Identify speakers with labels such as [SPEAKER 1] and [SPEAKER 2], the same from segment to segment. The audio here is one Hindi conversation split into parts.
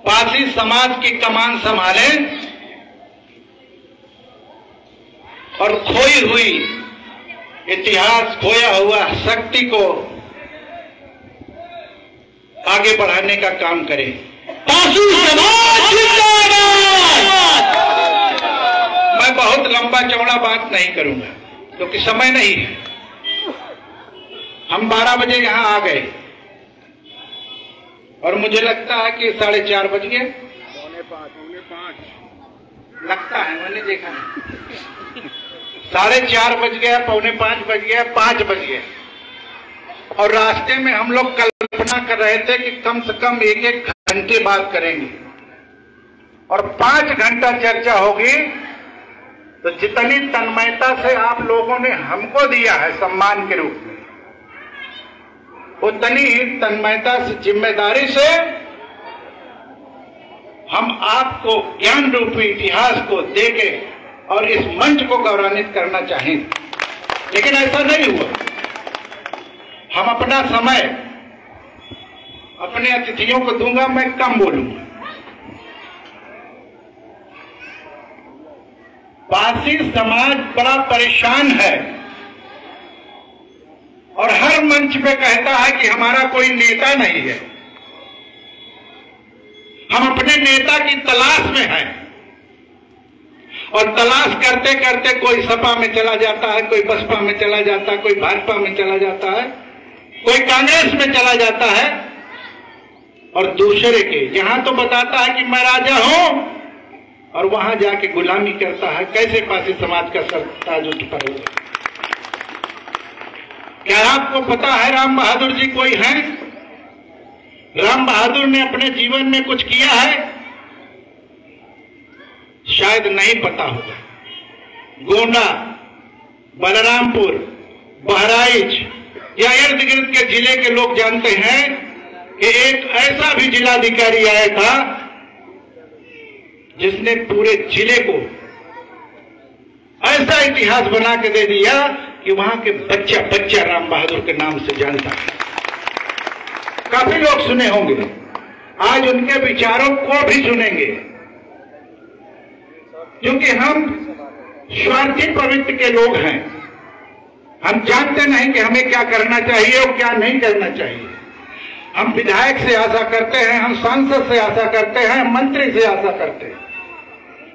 [SPEAKER 1] पारसी समाज की कमान संभालें और खोई हुई इतिहास, खोया हुआ शक्ति को आगे बढ़ाने का काम करें।
[SPEAKER 2] पारसी समाज जिंदाबाद।
[SPEAKER 1] मैं बहुत लंबा चौड़ा बात नहीं करूंगा क्योंकि समय नहीं है। हम 12 बजे यहां आ गए और मुझे लगता है कि 4:30 बज गए। 4:45 लगता है, मैंने देखा नहीं। 4:30 बज गया, 4:45 बज गया, 5 बज गया। और रास्ते में हम लोग कल्पना कर रहे थे कि कम से कम 1-1 घंटे बात करेंगे और 5 घंटा चर्चा होगी। तो जितनी तन्मयता से आप लोगों ने हमको दिया है सम्मान के रूप में, उतनी ही तन्मयता से, जिम्मेदारी से हम आपको ज्ञान रूपी इतिहास को देके और इस मंच को गौरवान्वित करना चाहेंगे। लेकिन ऐसा नहीं हुआ। हम अपना समय अपने अतिथियों को दूंगा, मैं कम बोलूंगा। पारसी समाज बड़ा परेशान है और हर मंच पे कहता है कि हमारा कोई नेता नहीं है। हम अपने नेता की तलाश में हैं और तलाश करते करते कोई सपा में चला जाता है, कोई बसपा में चला जाता है, कोई भाजपा में चला जाता है, कोई कांग्रेस में चला जाता है और दूसरे के यहां तो बताता है कि मैं राजा हूं और वहां जाके गुलामी करता है। कैसे पारसी समाज का सर ताज उठ पाएगा? क्या आपको पता है राम बहादुर जी कोई हैं? राम बहादुर ने अपने जीवन में कुछ किया है? शायद नहीं पता होगा। गोंडा, बलरामपुर, बहराइच या इर्द गिर्द के जिले के लोग जानते हैं कि एक ऐसा भी जिलाधिकारी आया था जिसने पूरे जिले को ऐसा इतिहास बना के दे दिया कि वहां के बच्चा बच्चा राम बहादुर के नाम से जानता है। काफी लोग सुने होंगे, आज उनके विचारों को भी सुनेंगे, क्योंकि हम स्वार्थी प्रवृत्ति के लोग हैं। हम जानते नहीं कि हमें क्या करना चाहिए और क्या नहीं करना चाहिए। हम विधायक से आशा करते हैं, हम सांसद से आशा करते हैं, मंत्री से आशा करते हैं,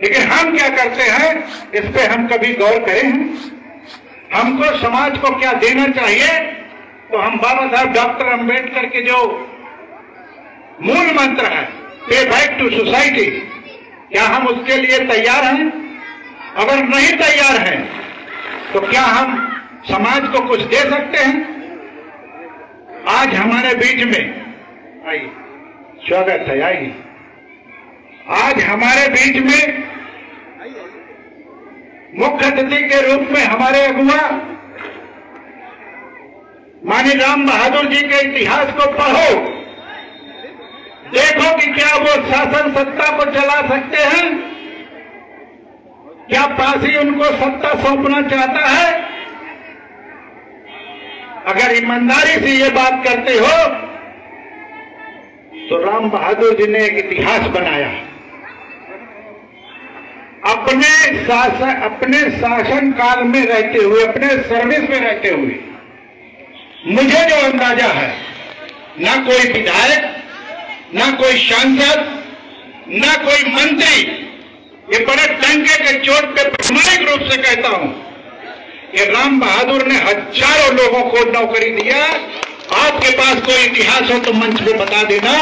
[SPEAKER 1] लेकिन हम क्या करते हैं इस पे हम कभी गौर करें? हमको समाज को क्या देना चाहिए? तो हम बाबा साहब डॉक्टर अंबेडकर के जो मूल मंत्र है, पे बैक टू सोसाइटी, क्या हम उसके लिए तैयार हैं? अगर नहीं तैयार हैं तो क्या हम समाज को कुछ दे सकते हैं? आज हमारे बीच में आइए, स्वागत है, आइए। आज हमारे बीच में मुख्य अतिथि के रूप में हमारे अगुआ माननीय राम बहादुर जी के इतिहास को पढ़ो, देखो कि क्या वो शासन सत्ता को चला सकते हैं? क्या पारसी उनको सत्ता सौंपना चाहता है? अगर ईमानदारी से ये बात करते हो तो राम बहादुर जी ने एक इतिहास बनाया। अपने शासन काल में रहते हुए, अपने सर्विस में रहते हुए, मुझे जो अंदाजा है, ना कोई विधायक, ना कोई सांसद, ना कोई मंत्री, ये बड़े डंके के चोट पे प्रामाणिक रूप से कहता हूं कि राम बहादुर ने हजारों लोगों को नौकरी दिया। आपके पास कोई इतिहास हो तो मंच पे बता देना,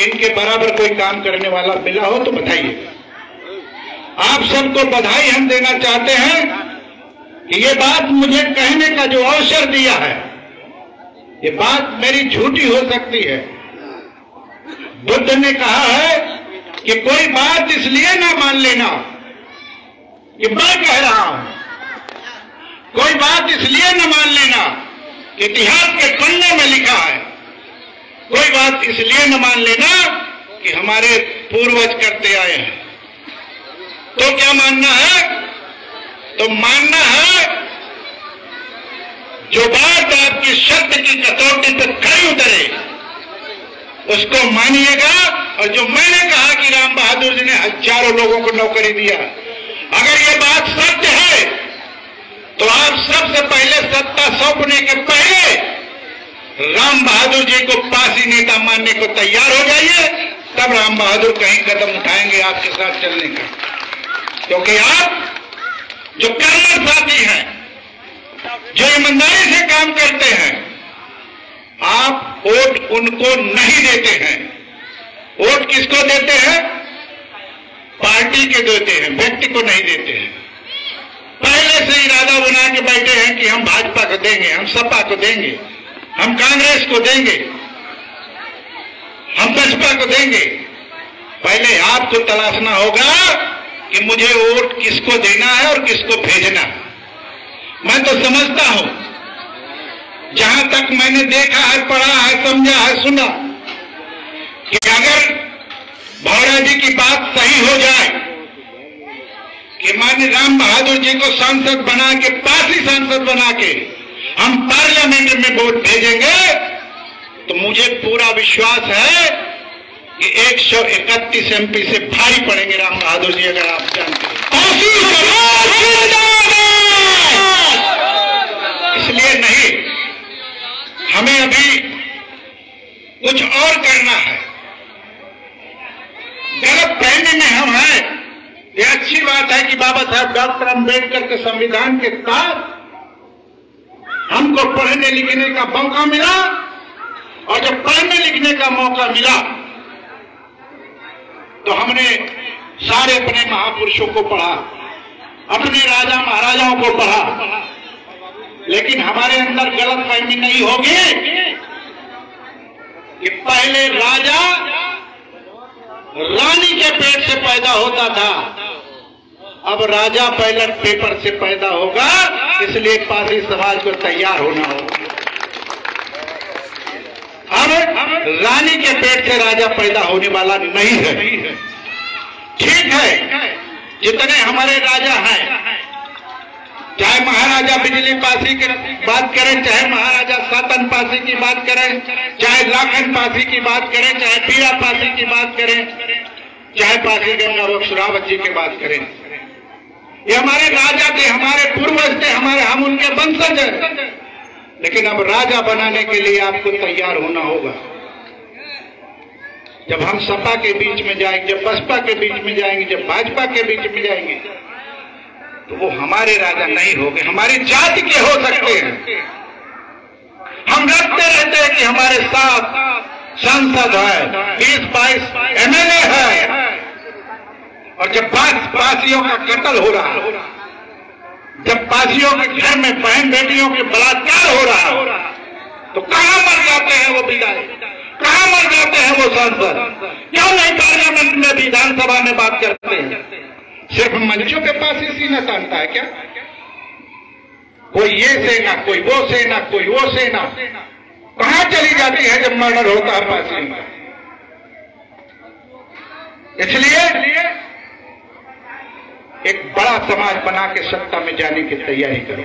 [SPEAKER 1] इनके बराबर कोई काम करने वाला मिला हो तो बताइए। आप सबको बधाई हम देना चाहते हैं कि ये बात मुझे कहने का जो अवसर दिया है, ये बात मेरी झूठी हो सकती है। बुद्ध ने कहा है कि कोई बात इसलिए ना मान लेना कि मैं कह रहा हूं, कोई बात इसलिए न मान लेना कि इतिहास के पन्ने में लिखा है, कोई बात इसलिए न मान लेना कि हमारे पूर्वज करते आए हैं। तो क्या मानना है? तो मानना है जो बात आपकी शब्द की कसौटी पर खरी उतरे उसको मानिएगा और जो मैंने कहा कि राम बहादुर जी ने हजारों लोगों को नौकरी दिया, अगर ये बात सत्य है तो आप सबसे पहले सत्ता सौंपने के पहले राम बहादुर जी को पासी नेता मानने को तैयार हो जाइए, तब राम बहादुर कहीं कदम उठाएंगे आपके साथ चलने का। क्योंकि आप जो कर्मठ साथी हैं, जो ईमानदारी से काम करते हैं, आप वोट उनको नहीं देते हैं। वोट किसको देते हैं? पार्टी के देते हैं, व्यक्ति को नहीं देते हैं। पहले से इरादा बना के बैठे हैं कि हम भाजपा को देंगे, हम सपा को देंगे, हम कांग्रेस को देंगे, हम बसपा को देंगे। पहले आपको तलाशना होगा कि मुझे वोट किसको देना है और किसको भेजना। मैं तो समझता हूं, जहां तक मैंने देखा है, पढ़ा है, समझा है, सुना, कि अगर भौरा जी की बात सही हो जाए कि माननीय राम बहादुर जी को सांसद बना के, पासी सांसद बना के हम पार्लियामेंट में वोट भेजेंगे, तो मुझे पूरा विश्वास है कि 131 एमपी से भारी पड़ेंगे राम बहादुर जी, अगर आप जानते हैं। इसलिए नहीं, हमें अभी कुछ और करना है। गलत फहमी में हम हैं। ये अच्छी बात है कि बाबा साहब डॉक्टर अंबेडकर के संविधान के साथ हमको पढ़ने लिखने का मौका मिला, और जब पढ़ने लिखने का मौका मिला तो हमने सारे अपने महापुरुषों को पढ़ा, अपने राजा महाराजाओं को पढ़ा, लेकिन हमारे अंदर गलत फहमी नहीं होगी कि पहले राजा रानी के पेट से पैदा होता था, अब राजा बैलेट पेपर से पैदा होगा। इसलिए पासी समाज को तैयार होना होगा। अब रानी के पेट से राजा पैदा होने वाला नहीं है। ठीक है, जितने हमारे राजा हैं, चाहे महाराजा बिजली पासी की बात करें, चाहे महाराजा सातन पासी की बात करें, चाहे लाखन पासी की बात करें, चाहे पीरा पासी की बात करें, चाहे पासी गंगा बख्श रावत जी की बात करें, ये हमारे राजा थे, हमारे पूर्वज थे, हम उनके वंशज हैं। लेकिन अब राजा बनाने के लिए आपको तैयार होना होगा। जब हम सपा के बीच में जाएंगे, जब बसपा के बीच में जाएंगे, जब भाजपा के बीच में जाएंगे, तो वो हमारे राजा नहीं होंगे, हमारी जाति के हो सकते हैं। हम रखते रहते हैं कि हमारे साथ सांसद है, 20-22 एमएलए है, और जब पासियों का कत्ल हो रहा है, जब पासियों के घर में बहन बेटियों के बलात्कार हो रहा है, तो कहां मर जाते हैं वो विधायक, कहां मर जाते हैं वो सांसद? क्यों नहीं पार्लियामेंट में, विधानसभा में बात करते हैं? सिर्फ मंचों के पास ही सीना तानता है क्या? कोई ये सेना, कोई वो सेना, कोई वो सेना, कहां चली जाती है जब मर्डर होता है पासी में? इसलिए एक बड़ा समाज बना के सत्ता में जाने की तैयारी करो।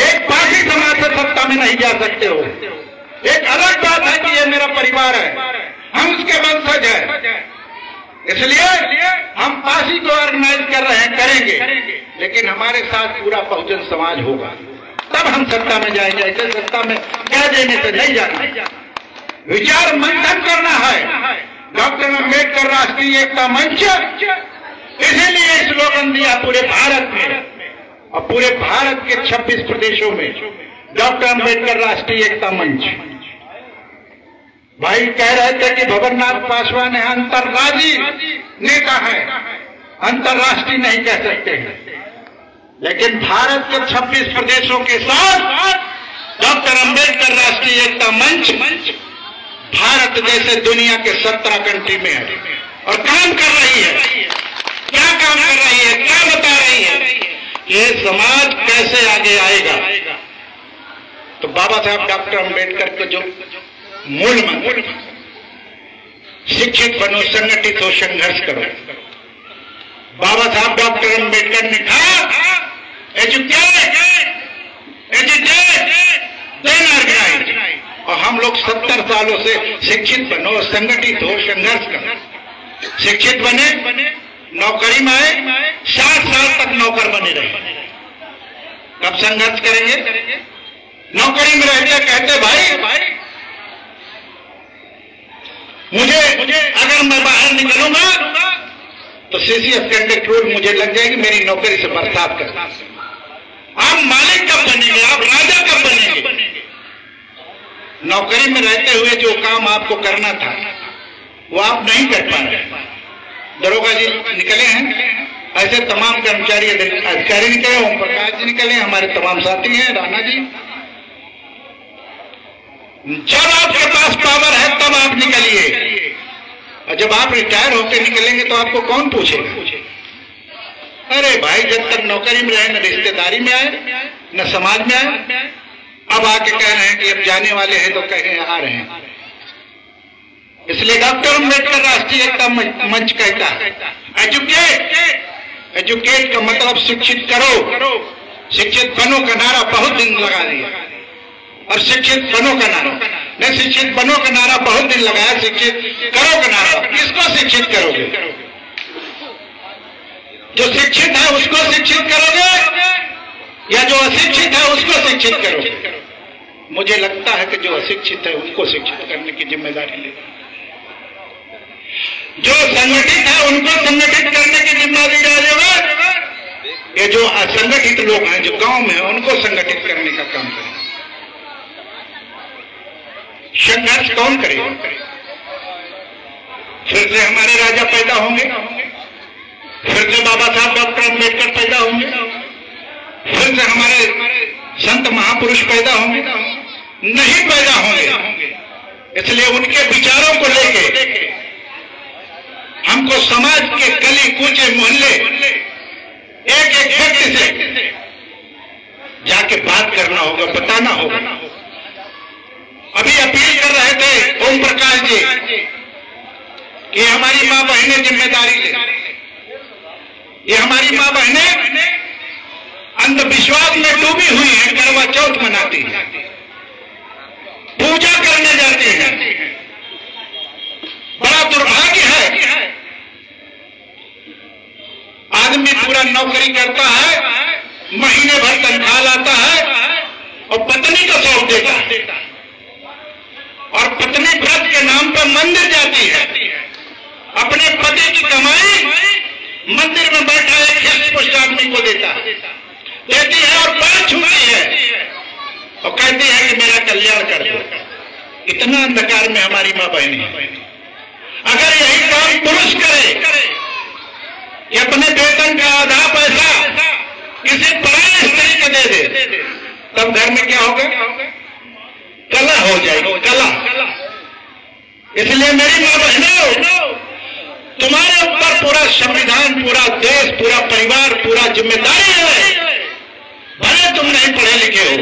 [SPEAKER 1] एक पासी समाज से सत्ता में नहीं जा सकते हो। एक अलग बात है कि ये मेरा परिवार है, हम उसके वंशज हैं, इसलिए हम पासी को ऑर्गेनाइज कर रहे हैं, करेंगे, लेकिन हमारे साथ पूरा बहुजन समाज होगा, तब हम सत्ता में जाएंगे। ऐसे सत्ता में कह देने से नहीं जाना, विचार मंथन करना है। डॉक्टर अंबेडकर राष्ट्रीय एकता मंच इसीलिए स्लोगन दिया पूरे भारत में, और पूरे भारत के 26 प्रदेशों में डॉक्टर अंबेडकर राष्ट्रीय एकता मंच। भाई कह रहे थे कि भवरनाथ पासवान अंतर्राज्यीय नेता है, अंतर्राष्ट्रीय नहीं कह सकते हैं, लेकिन भारत के 26 प्रदेशों के साथ डॉक्टर अंबेडकर राष्ट्रीय एकता मंच भारत जैसे दुनिया के 17 कंट्री में है और काम कर रही है। क्या काम कर रही है, क्या बता रही है, ये समाज कैसे आगे आएगा? तो बाबा साहब डॉक्टर अंबेडकर के जो मूल मंत्र, शिक्षित बनो, संगठित हो, संघर्ष करो। बाबा साहब डॉक्टर अंबेडकर ने कहा एजुकेट, एजुकेट, देन ऑर्गेनाइज, और हम हम लोग 70 सालों से शिक्षित बनो, संगठित हो, संघर्ष करो। शिक्षित बने, नौकरी में आए, 60 साल तक नौकर बने रहे। कब संघर्ष करेंगे? नौकरी में रहते कहते भाई मुझे अगर मैं बाहर निकलूंगा तो सीसीएस कंडक्ट रोड मुझे लग जाएगी, मेरी नौकरी से बर्खास्त कर। आप मालिक कब बनेंगे? आप राजा कब बनेंगे? नौकरी में रहते हुए जो काम आपको करना था वो आप नहीं कर पा रहे। दरोगा जी निकले हैं, ऐसे तमाम कर्मचारी अधिकारी निकले, ओम प्रकाश जी निकले, हमारे तमाम साथी हैं, राणा जी। जब आपके पास पावर है तब आप निकलिए, और जब आप रिटायर होकर निकलेंगे तो आपको कौन पूछेगा? अरे भाई, जब तक नौकरी में रहे, न रिश्तेदारी में आए, न समाज में आए, अब आके कह रहे हैं कि अब जाने वाले हैं तो कहें आ रहे हैं। इसलिए डॉक्टर अम्बेडकर राष्ट्रीय एकता मंच कहता है एजुकेट का मतलब शिक्षित करो, शिक्षित बनो का नारा बहुत दिन लगा दिया, और शिक्षित बनो का नारा नहीं, शिक्षित बनो का नारा बहुत दिन लगाया, शिक्षित करो का नारा। किसको शिक्षित करोगे? जो शिक्षित है उसको शिक्षित करोगे या जो अशिक्षित है उसको शिक्षित करोगे? मुझे लगता है कि जो अशिक्षित है उनको शिक्षित करने की जिम्मेदारी ले, जो संगठित है उनको संगठित करने की जिम्मेदारी डालेगा। ये जो असंगठित लोग हैं, जो गांव में हैं, उनको संगठित करने का काम करें। संघर्ष कौन करेगा? फिर से हमारे राजा पैदा होंगे, फिर से बाबा साहब डॉक्टर अम्बेडकर पैदा होंगे, फिर से हमारे संत महापुरुष पैदा होंगे? नहीं पैदा होंगे। इसलिए उनके विचारों को लेके हमको समाज के गली कूचे मोहल्ले एक एक व्यक्ति से जाके बात करना होगा, बताना होगा। अभी अपील कर रहे थे ओम प्रकाश जी कि हमारी मां बहनें जिम्मेदारी ले। ये हमारी मां बहनें अंधविश्वास में डूबी हुई हैं, करवा चौथ मनाती हैं, पूजा करने जाती हैं। बड़ा दुर्भाग्य है, आदमी पूरा नौकरी करता है, महीने भर तनख्वाह लाता है और पत्नी को सौंप देता है, और पत्नी व्रत के नाम पर मंदिर जाती है, अपने पति की कमाई मंदिर में बैठा एक हिस्स आदमी को देती है और पैर छूती है और कहती है कि मेरा कल्याण कर दो। इतना अंधकार में हमारी मां बहनी है। अगर यही काम पुरुष करे कि अपने वेतन का आधा पैसा किसी पराई स्त्री को दे दे, तब घर में क्या होगा? कला हो जाएगी, कला। इसलिए मेरी मां बहनों, तुम्हारे ऊपर पूरा संविधान, पूरा देश, पूरा परिवार, पूरा जिम्मेदारी है। भले तुम नहीं पढ़े लिखे हो,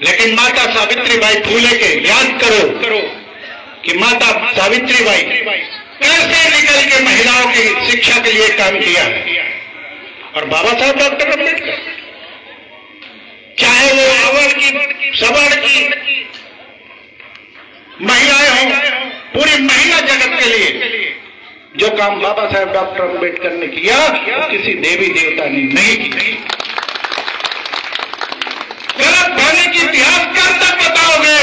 [SPEAKER 1] लेकिन माता सावित्रीबाई फूले के याद करो कि माता सावित्रीबाई कैसे निकल के महिलाओं की शिक्षा के लिए काम किया है। और बाबा साहब डॉक्टर अम्बेडकर, चाहे वो अवर की, सवर्ण की महिलाएं हों, पूरी महिला जगत के लिए जो काम बाबा साहब डॉक्टर अम्बेडकर ने किया वो किसी देवी देवता ने नहीं किया। गलत भाने की इतिहास कब तक बताओगे?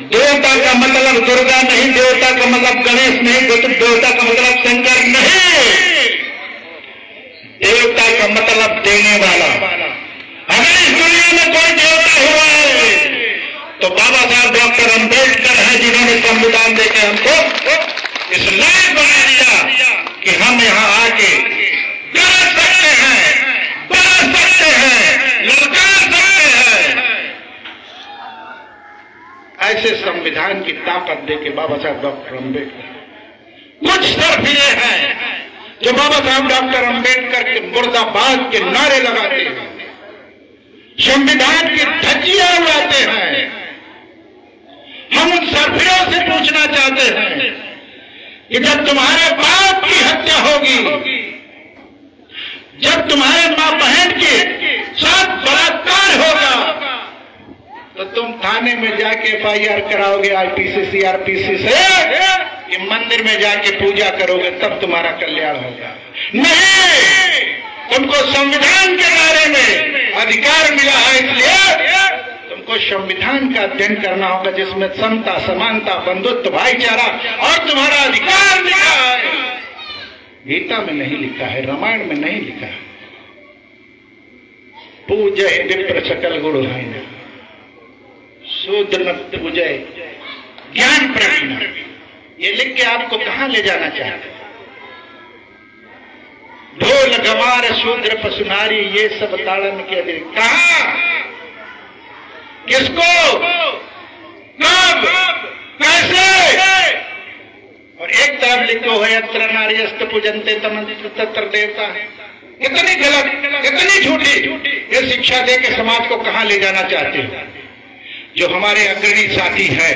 [SPEAKER 1] देवता का मतलब दुर्गा नहीं, देवता का मतलब गणेश नहीं, देवता का मतलब शंकर नहीं, देवता का मतलब देने वाला। अगर इस दुनिया में कोई देवता हुआ है तो बाबा साहब डॉक्टर अम्बेडकर हैं, जिन्होंने संविधान देके हमको इस लायक बना दिया कि हम यहाँ आके गरज सकते हैं, बरस सकते हैं, ललकार सकते हैं। ऐसे संविधान की ताकत देके बाबा साहब डॉक्टर अम्बेडकर, कुछ सरफिरे हैं जो बाबा साहब डॉक्टर अम्बेडकर के मुर्दाबाद के नारे लगाते हैं, संविधान की धज्जियां उड़ाते हैं। हम उन सरफिरों से पूछना चाहते हैं कि जब तुम्हारे बाप की हत्या होगी, जब तुम्हारे मां बहन की साथ बलात्कार होगा तो तुम थाने में जाके FIR कराओगे IPC CRPC से, कि मंदिर में जाके पूजा करोगे तब तुम्हारा कल्याण होगा? नहीं, तुमको संविधान के बारे में अधिकार मिला है, इसलिए तुमको संविधान का अध्ययन करना होगा, जिसमें समता, समानता, बंधुत्व, भाईचारा और तुम्हारा अधिकार लिखा है। गीता में नहीं लिखा है, रामायण में नहीं लिखा है। पूजय विप्र सकल गुरु है, शूद्र न पूजय ज्ञान प्रवीण। ये लिख के आपको कहां ले जाना चाहते? ढोल गवार शूद्र पशुनारी ये सब ताड़न के अधीन। कहा, किसको, कब, कैसे? और एक तरफ लिखो है यत्र नार्यस्त पूजन्ते तत्र देवता। कितनी गलत, कितनी झूठी ये शिक्षा दे के समाज को कहां ले जाना चाहते हो? जो हमारे अग्रणी साथी है,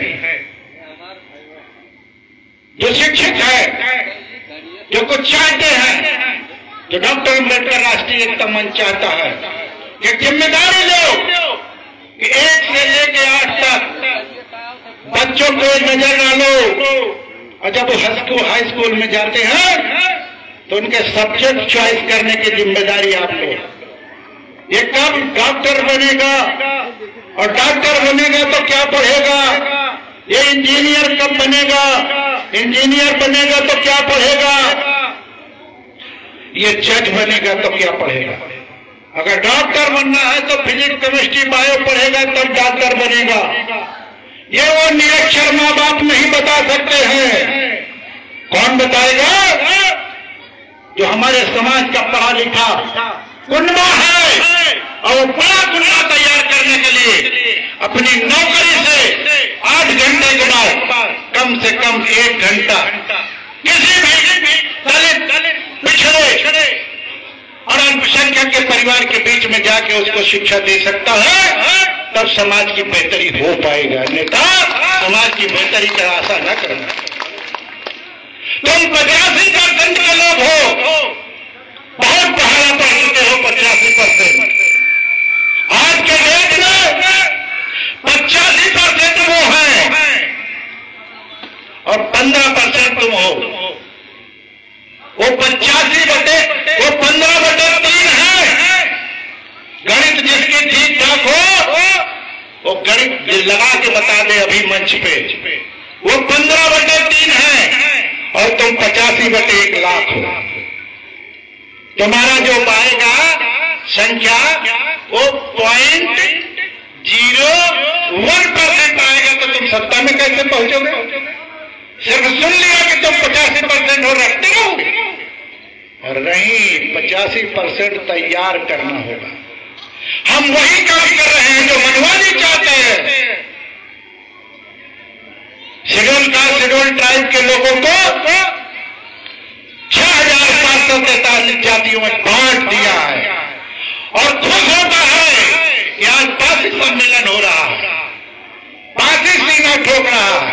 [SPEAKER 1] जो शिक्षित है, जो कुछ चाहते हैं, जो डॉक्टर अम्बेडकर राष्ट्रीय एकता मंच चाहता है कि जिम्मेदारी लो कि 1 से लेकर 8 तक बच्चों को नजर ना लो, और जब वो हाई स्कूल में जाते हैं तो उनके सब्जेक्ट चॉइस करने की जिम्मेदारी आप लो। ये कब डॉक्टर बनेगा, और डॉक्टर बनेगा तो क्या पढ़ेगा? ये इंजीनियर कब बनेगा, इंजीनियर बनेगा तो क्या पढ़ेगा? ये जज बनेगा तो क्या पढ़ेगा? अगर डॉक्टर बनना है तो फिजिक्स, केमिस्ट्री, बायो पढ़ेगा तब डॉक्टर बनेगा। ये वो निरक्षर माँ बाप नहीं बता सकते हैं। कौन बताएगा? जो हमारे समाज का पढ़ा लिखा कुनबा है, और वो बड़ा कुनबा तैयार करने के लिए अपनी नौकरी से 8 घंटे के बाद कम से कम 1 घंटा किसी भी दलित, पिछड़े और अल्पसंख्यक के परिवार के बीच में जाके उसको शिक्षा दे सकता है, तब समाज की बेहतरी हो पाएगा। अन्यथा समाज की बेहतरी का आशा न करना। तुम 85% के लोग हो, बहुत पढ़ाना पढ़ चुके हो, 85%। आज के डेट में 85% वो है और 15% तुम हो। वो 15/3 है। गणित जिसकी ठीक ठाक हो वो गणित लगा के बता दे अभी मंच पे। वो 15/3 है और तुम 85/1 लाख हो। तुम्हारा जो पाएगा संख्या वो 0.01% आएगा, तो तुम सत्ता में कैसे पहुंचोगे? सिर्फ सुन लिया कि तुम 85% हो, रखते रहोगे? और नहीं, 85% तैयार करना होगा। हम वही काम कर रहे हैं जो मनवानी चाहते हैं। शेड्यूल कास्ट, शेड्यूल ट्राइब के लोगों को 6543 जातियों में बांट दिया है, और खुश होता है कि आज 35 सम्मेलन हो रहा है, 35 सीना ठोक रहा है,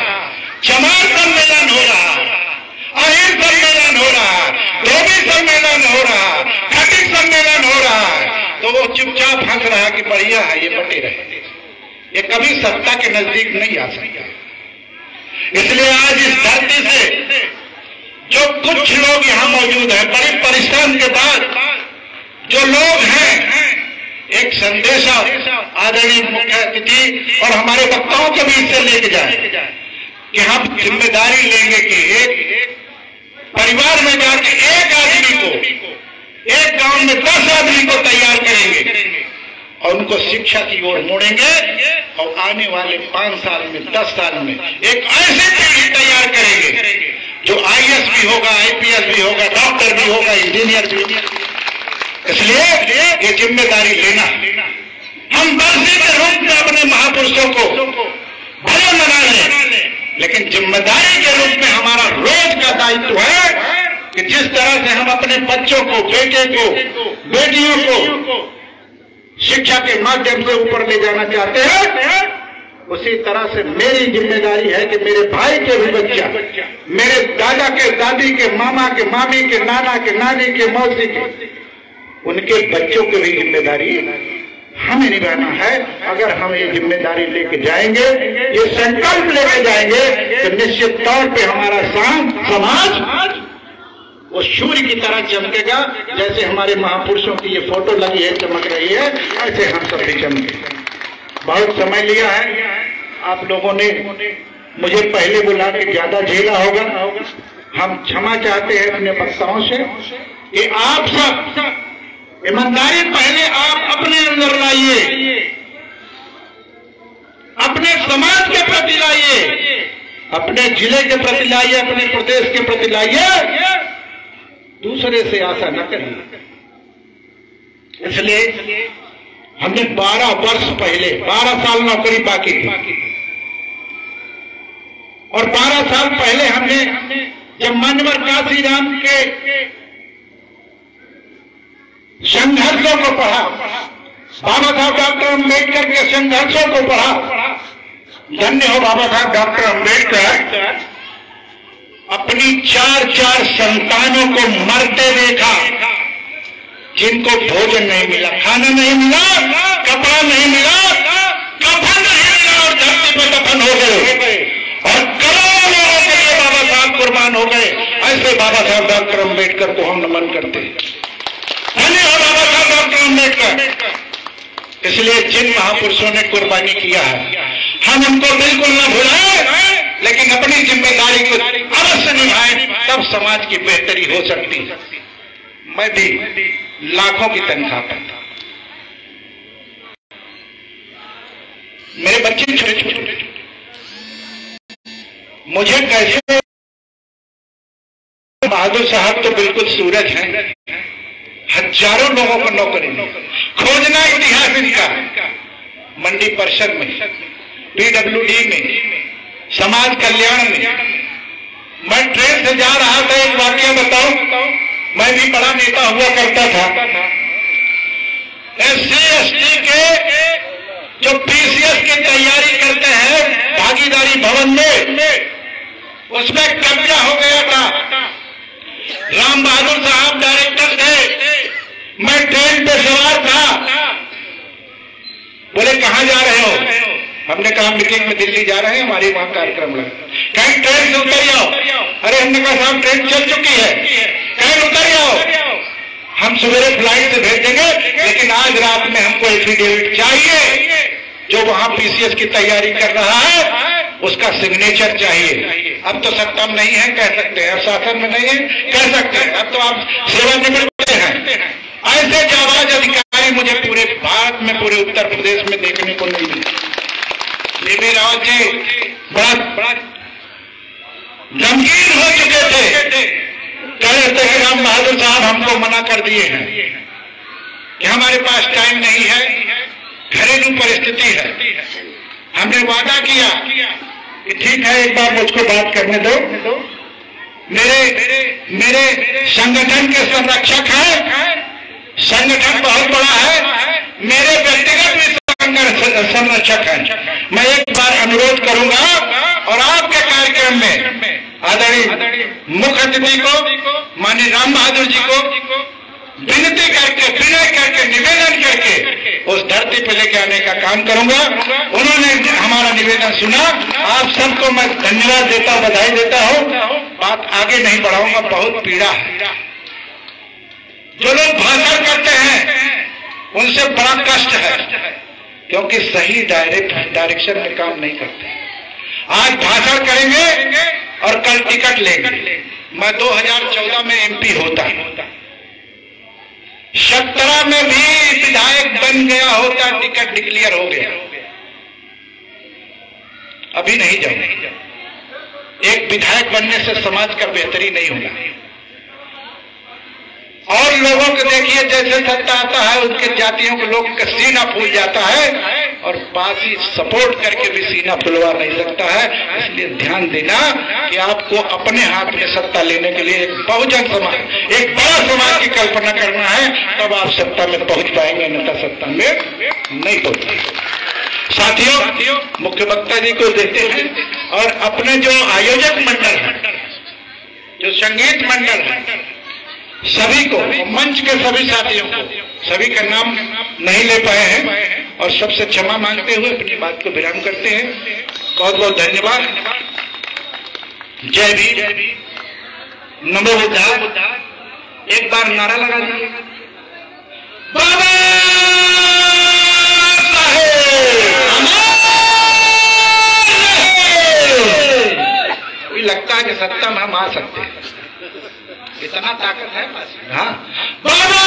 [SPEAKER 1] चमार सम्मेलन हो रहा है, अहिर सम्मेलन हो रहा है, धोबी सम्मेलन हो रहा है, खटिक सम्मेलन हो रहा है, तो वो चुपचाप हंस रहा है कि बढ़िया है, ये बटे रहे। ये कभी सत्ता के नजदीक नहीं आ सकता। इसलिए आज इस धरती से जो कुछ लोग यहाँ मौजूद हैं, बड़े परिश्रम के बाद जो लोग हैं, एक संदेशा आदरणीय मुख्य अतिथि और हमारे वक्ताओं को भी इससे लेके जाए कि हम जिम्मेदारी लेंगे कि एक परिवार में जाके एक आदमी को, एक गांव में 10 आदमी को तैयार करेंगे और उनको शिक्षा की ओर मोड़ेंगे, और आने वाले 5 साल में, 10 साल में एक ऐसी पीढ़ी तैयार करेंगे जो IAS भी होगा, IPS भी होगा, डॉक्टर भी होगा, इंजीनियर भी होगा। इसलिए ये जिम्मेदारी लेना, हम बरसी के रूप में अपने महापुरुषों को भले मना लें, लेकिन जिम्मेदारी के रूप में हमारा रोज का दायित्व है कि जिस तरह से हम अपने बच्चों को, बेटे को, बेटियों को शिक्षा के माध्यम से ऊपर ले जाना चाहते हैं, उसी तरह से मेरी जिम्मेदारी है कि मेरे भाई के भी बच्चा, मेरे दादा के, दादी के, मामा के, मामी के, नाना के, नानी के, मौसी के, उनके बच्चों की भी जिम्मेदारी हमें निभाना है। अगर हम ये जिम्मेदारी लेके जाएंगे, ये संकल्प लेके जाएंगे, तो निश्चित तौर पे हमारा समाज वो सूर्य की तरह चमकेगा। जैसे हमारे महापुरुषों की ये फोटो लगी है, चमक रही है, ऐसे हम सब भी चमकेंगे। बहुत समय लिया है, आप लोगों ने मुझे पहले बुला के ज्यादा झेला होगा। हम क्षमा चाहते हैं अपने वक्ताओं से कि आप सब ईमानदारी पहले आप अपने अंदर लाइए, अपने समाज के प्रति लाइए, अपने जिले के प्रति लाइए, अपने प्रदेश के प्रति लाइए, दूसरे से आशा न करिए। इसलिए हमने 12 वर्ष पहले 12 साल नौकरी बाकी थी, और 12 साल पहले हमने जब मानवर काशीराम के संघर्षों को पढ़ा, बाबा साहब डॉक्टर अम्बेडकर के संघर्षों को पढ़ा, धन्य हो बाबा साहब डॉक्टर अम्बेडकर, अपनी 4 संतानों को मरते देखा, जिनको भोजन नहीं मिला, खाना नहीं मिला, कपड़ा नहीं मिला, कफन नहीं मिला, और धरती पर दफन हो गए, और करोड़ों लोगों के लिए बाबा साहब कुर्बान हो गए। ऐसे बाबा साहब डॉक्टर अम्बेडकर को हम नमन करते हैं। धन्य हो बाबा साहब डॉक्टर अम्बेडकर। इसलिए जिन महापुरुषों ने कुर्बानी किया है, हम उनको बिल्कुल न भुलाएं, लेकिन अपनी जिम्मेदारी को अवश्य निभाएं, तब समाज की बेहतरी हो सकती है। मैं भी लाखों की तनख्वाह पाता, मेरे बच्चे छोटे छोटे, मुझे कैसे बहादुर साहब तो बिल्कुल सूरज हैं, हजारों लोगों को नौकरी खोजना इतिहास इनका, मंडी परिषद में, PWD में, समाज कल्याण में। मैं ट्रेन से जा रहा था, एक वाकया बताऊं, मैं भी बड़ा नेता हुआ करता था। SC ST के जो PCS की तैयारी करते हैं भागीदारी भवन में, उसमें कब्जा हो गया था। राम बहादुर साहब डायरेक्टर थे, मैं ट्रेन पे सवार था। बोले कहां जा रहे हो? हमने कहा मीटिंग में दिल्ली जा रहे हैं, हमारी वहां कार्यक्रम लगा। कहीं ट्रेन से उतर जाओ। अरे हमने कहा साहब ट्रेन चल चुकी है, कहीं उतर जाओ, हम सवेरे फ्लाइट से भेज देंगे, लेकिन आज रात में हमको एफिडेविट चाहिए, जो वहां PCS की तैयारी कर रहा है उसका सिग्नेचर चाहिए। अब तो सत्ता में नहीं है कह सकते हैं, अब शासन में नहीं है कह सकते हैं, अब तो आप सेवानिवृत्त हैं। ऐसे जाबाज अधिकारी मुझे पूरे भारत में, पूरे उत्तर प्रदेश में देखने को नहीं मिले। DB रावत जी बड़ा गमगीन हो चुके थे, कह रहे थे कि राम बहादुर साहब हमको मना कर दिए हैं कि हमारे पास टाइम नहीं है, घरेलू परिस्थिति है। हमने वादा किया कि ठीक है एक बार मुझको बात करने दो, मेरे संगठन के संरक्षक हैं, संगठन बहुत बड़ा है, मेरे व्यक्तिगत भी संरक्षक हैं। मैं एक बार अनुरोध करूंगा और आपके कार्यक्रम में आदरणीय मुख्य अतिथि को, माननीय राम बहादुर जी को विनती करके, विनय करके, निवेदन करके उस धरती पर लेके आने का काम करूंगा। उन्होंने हमारा निवेदन सुना, आप सबको मैं धन्यवाद देता हूं, बधाई देता हूं। बात आगे नहीं बढ़ाऊंगा, बहुत पीड़ा है। जो लोग भाषण करते हैं उनसे बड़ा कष्ट है, क्योंकि सही डायरेक्शन में काम नहीं करते। आज भाषण करेंगे और कल टिकट लेंगे। मैं 2014 में MP होता, 17 में भी विधायक बन गया होता, टिकट डिक्लेयर हो गया, अभी नहीं जाऊंगा। एक विधायक बनने से समाज का बेहतरी नहीं होगा। और लोगों को देखिए, जैसे सत्ता आता है उनके जातियों के लोग का सीना फूल जाता है, और पासी सपोर्ट करके भी सीना फुलवा नहीं सकता है। इसलिए ध्यान देना कि आपको अपने हाथ में सत्ता लेने के लिए एक बहुजन समाज, एक बड़ा समाज की कल्पना करना है, तब आप सत्ता में पहुंच पाएंगे, अन्यथा सत्ता में नहीं पहुंच पाएंगे। साथियों, मुख्य वक्ता जी को देते हैं, और अपने जो आयोजक मंडल है, जो संगीत मंडल है, सभी को, मंच के सभी साथियों को, सभी का नाम नहीं ले पाए हैं और सबसे क्षमा मांगते हुए अपनी बात को विराम करते हैं। बहुत बहुत धन्यवाद। जय भीम, नमो बुद्धाय। एक बार नारा लगा दीजिए, बाबा कोई लगता है कि सत्ता में हम आ सकते हैं, इतना ताकत है पास। हाँ, बाबा